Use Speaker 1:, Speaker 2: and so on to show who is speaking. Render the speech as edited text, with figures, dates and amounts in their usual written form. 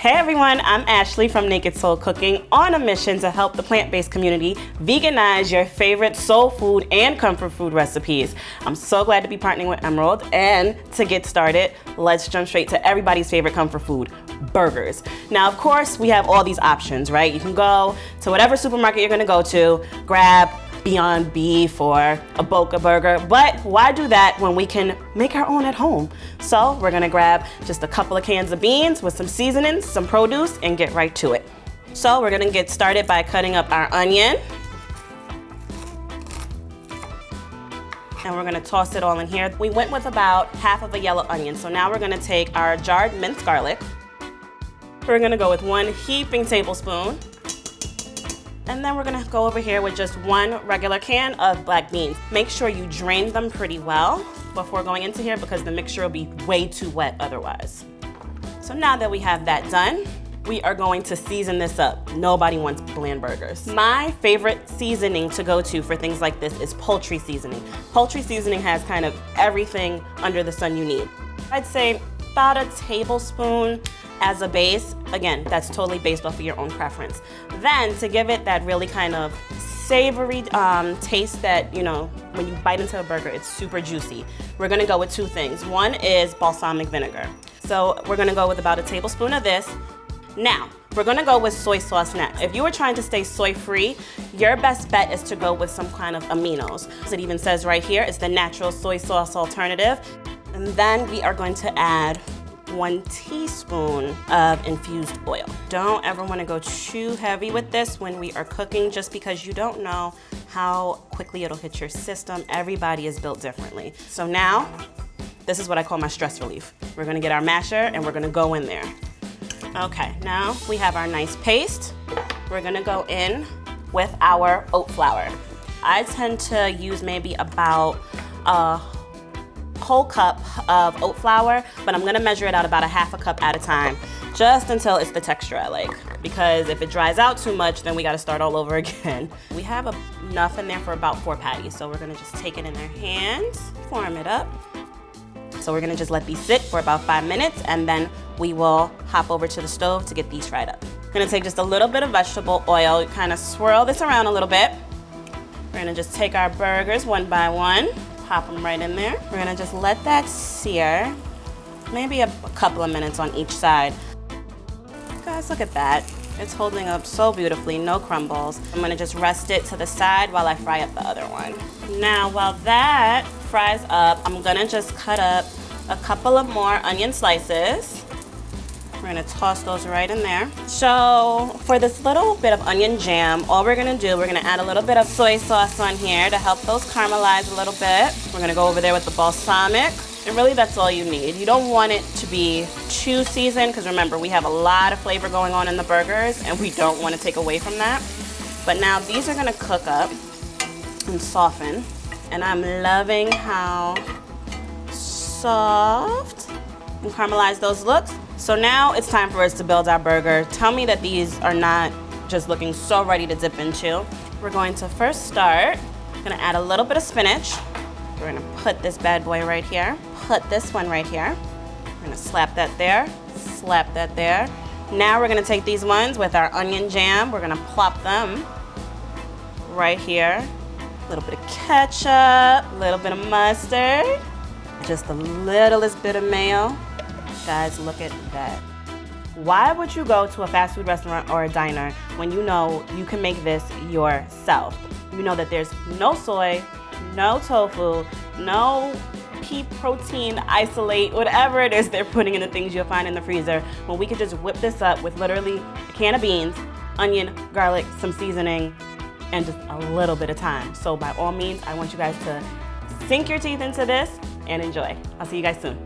Speaker 1: Hey everyone, I'm Ashley from Naked Soul Cooking, on a mission to help the plant-based community veganize your favorite soul food and comfort food recipes. I'm so glad to be partnering with Emerald, and to get started, let's jump straight to everybody's favorite comfort food, burgers. Now, of course, we have all these options, right? You can go to whatever supermarket you're gonna go to, grab Beyond Beef or a Boca Burger, but why do that when we can make our own at home? So we're gonna grab just a couple of cans of beans with some seasonings, some produce, and get right to it. So we're gonna get started by cutting up our onion. And we're gonna toss it all in here. We went with about half of a yellow onion, so now we're gonna take our jarred minced garlic. We're gonna go with 1 heaping tablespoon. And then we're gonna go over here with just 1 regular can of black beans. Make sure you drain them pretty well before going into here because the mixture will be way too wet otherwise. So now that we have that done, we are going to season this up. Nobody wants bland burgers. My favorite seasoning to go to for things like this is poultry seasoning. Poultry seasoning has kind of everything under the sun you need. I'd say about a tablespoon as a base. Again, that's totally based off of your own preference. Then to give it that really kind of savory taste that, you know, when you bite into a burger, it's super juicy. We're gonna go with 2 things. One is balsamic vinegar. So we're gonna go with about a tablespoon of this. Now, we're gonna go with soy sauce next. If you were trying to stay soy-free, your best bet is to go with some kind of aminos. It even says right here, it's the natural soy sauce alternative. And then we are going to add 1 teaspoon of infused oil. Don't ever want to go too heavy with this when we are cooking, just because you don't know how quickly it'll hit your system. Everybody is built differently. So now, this is what I call my stress relief. We're gonna get our masher and we're gonna go in there. Okay, now we have our nice paste. We're gonna go in with our oat flour. I tend to use maybe about a whole cup of oat flour, but I'm gonna measure it out about a half a cup at a time, just until it's the texture I like. Because if it dries out too much, then we gotta start all over again. We have enough in there for about 4 patties, so we're gonna just take it in our hands, form it up. So we're gonna just let these sit for about 5 minutes, and then we will hop over to the stove to get these fried up. I'm gonna take just a little bit of vegetable oil, kind of swirl this around a little bit. We're gonna just take our burgers one by one, pop them right in there. We're gonna just let that sear, maybe a couple of minutes on each side. Guys, look at that. It's holding up so beautifully, no crumbles. I'm gonna just rest it to the side while I fry up the other one. Now, while that fries up, I'm gonna just cut up a couple of more onion slices. We're gonna toss those right in there. So for this little bit of onion jam, all we're gonna do, we're gonna add a little bit of soy sauce on here to help those caramelize a little bit. We're gonna go over there with the balsamic, and really that's all you need. You don't want it to be too seasoned, because remember, we have a lot of flavor going on in the burgers, and we don't wanna take away from that. But now these are gonna cook up and soften, and I'm loving how soft and caramelized those look. So now it's time for us to build our burger. Tell me that these are not just looking so ready to dip into. We're going to first start, gonna add a little bit of spinach. We're gonna put this bad boy right here. Put this one right here. We're gonna slap that there, slap that there. Now we're gonna take these ones with our onion jam. We're gonna plop them right here. A little bit of ketchup, a little bit of mustard, just the littlest bit of mayo. Guys, look at that. Why would you go to a fast food restaurant or a diner when you know you can make this yourself? You know that there's no soy, no tofu, no pea protein isolate, whatever it is they're putting in the things you'll find in the freezer, when we could just whip this up with literally a can of beans, onion, garlic, some seasoning, and just a little bit of time. So by all means, I want you guys to sink your teeth into this and enjoy. I'll see you guys soon.